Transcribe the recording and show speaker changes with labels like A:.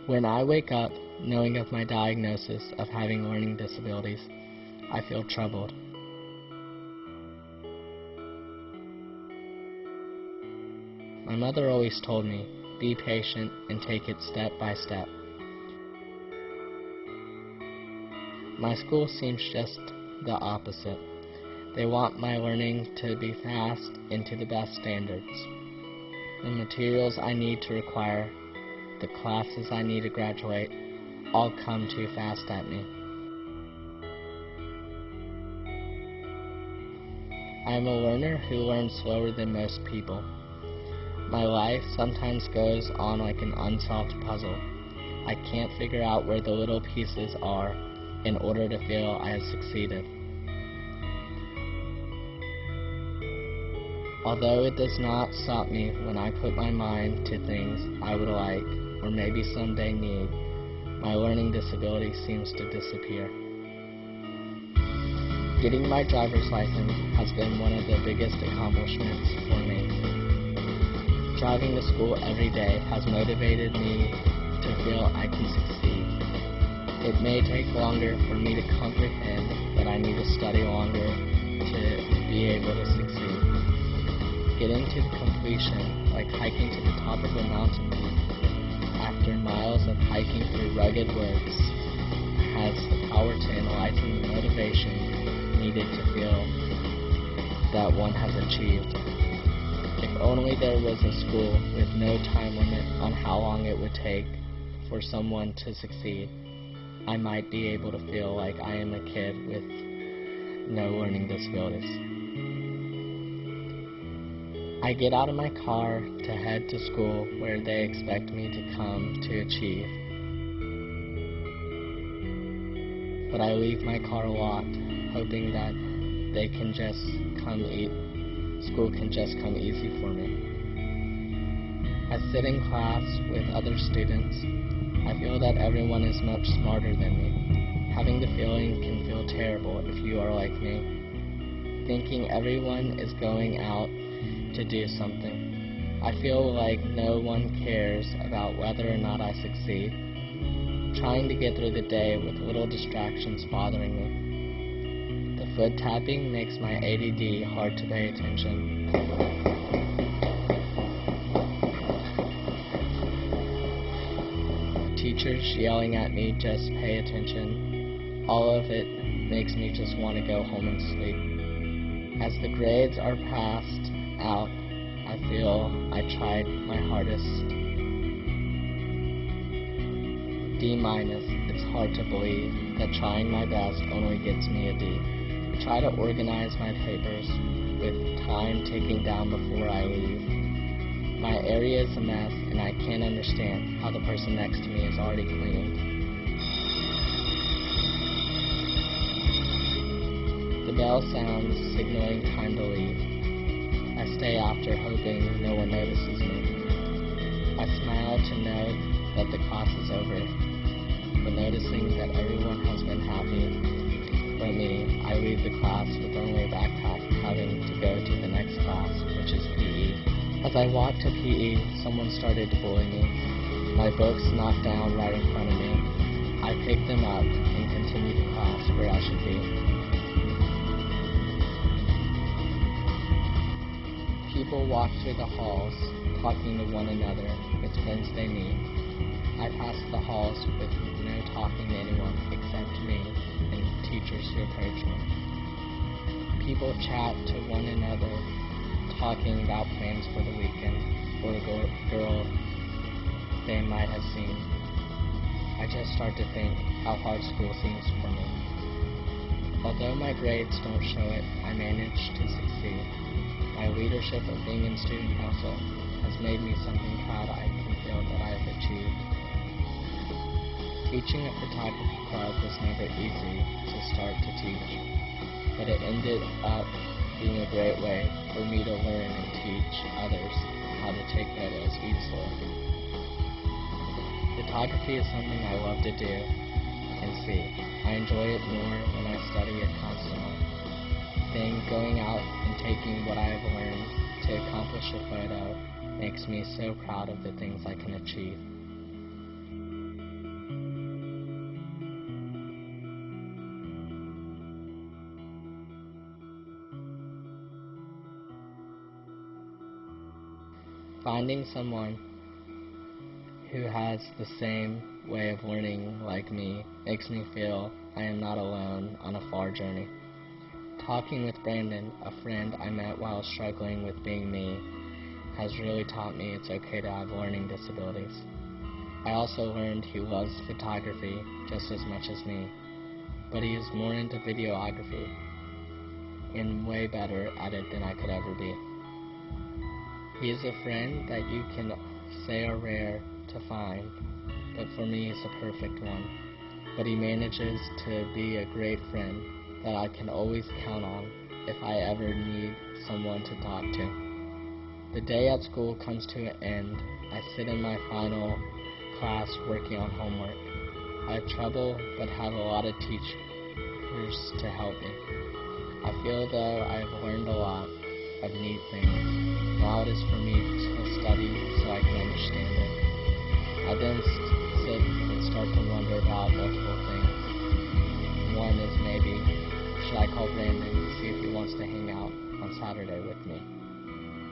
A: When I wake up knowing of my diagnosis of having learning disabilities, I feel troubled. My mother always told me, be patient and take it step by step. My school seems just the opposite. They want my learning to be fast and to the best standards. The materials I need to require, the classes I need to graduate, all come too fast at me. I am a learner who learns slower than most people. My life sometimes goes on like an unsolved puzzle. I can't figure out where the little pieces are in order to feel I have succeeded. Although it does not stop me when I put my mind to things I would like or maybe someday need, my learning disability seems to disappear. Getting my driver's license has been one of the biggest accomplishments for me. Driving to school every day has motivated me to feel I can succeed. It may take longer for me to comprehend that I need to study longer to be able to succeed. Getting to the completion, like hiking to the top of a mountain peak, after miles of hiking through rugged woods, has the power to enlighten the motivation needed to feel that one has achieved. If only there was a school with no time limit on how long it would take for someone to succeed, I might be able to feel like I am a kid with no learning disabilities. I get out of my car to head to school where they expect me to come to achieve. But I leave my car locked, hoping that school can just come easy for me. I sit in class with other students. I feel that everyone is much smarter than me. Having the feeling can feel terrible if you are like me. Thinking everyone is going out to do something. I feel like no one cares about whether or not I succeed. Trying to get through the day with little distractions bothering me. The foot tapping makes my ADD hard to pay attention. Teachers yelling at me, just pay attention. All of it makes me just want to go home and sleep. As the grades are passed out, I feel I tried my hardest. D-. It's hard to believe that trying my best only gets me a D. I try to organize my papers with time ticking down before I leave. My area is a mess and I can't understand how the person next to me is already cleaning. The bell sounds, signaling time to leave. I stay after, hoping no one notices me. I smile to know that the class is over, but noticing that everyone has been happy but me, I leave the class with only a backpack, having to go to the next class, which is PE. As I walked to PE, someone started to bully me. My books knocked down right in front of me. I picked them up and continued to class where I should be. People walk through the halls, talking to one another with friends they meet. I pass the halls with no talking to anyone except me and teachers who approach me. People chat to one another, talking about plans for the weekend or a girl they might have seen. I just start to think how hard school seems for me. Although my grades don't show it, I managed to succeed. My leadership of being in student council has made me something proud I can feel that I have achieved. Teaching a photography club was never easy to start to teach, but it ended up being a great way for me to learn and teach others how to take photos easily. Photography is something I love to do and see. I enjoy it more when I study it constantly. Going out and taking what I have learned to accomplish a photo makes me so proud of the things I can achieve. Finding someone who has the same way of learning like me makes me feel I am not alone on a far journey. Talking with Brandon, a friend I met while struggling with being me, has really taught me it's okay to have learning disabilities. I also learned he loves photography just as much as me, but he is more into videography and way better at it than I could ever be. He is a friend that you can say are rare to find, but for me he's a perfect one. But he manages to be a great friend that I can always count on if I ever need someone to talk to. The day at school comes to an end. I sit in my final class working on homework. I have trouble but have a lot of teachers to help me. I feel though I have learned a lot of neat things. Now it is for me to study so I can understand it. I then sit and start to wonder about multiple things. One is maybe, should I call Brandon to see if he wants to hang out on Saturday with me?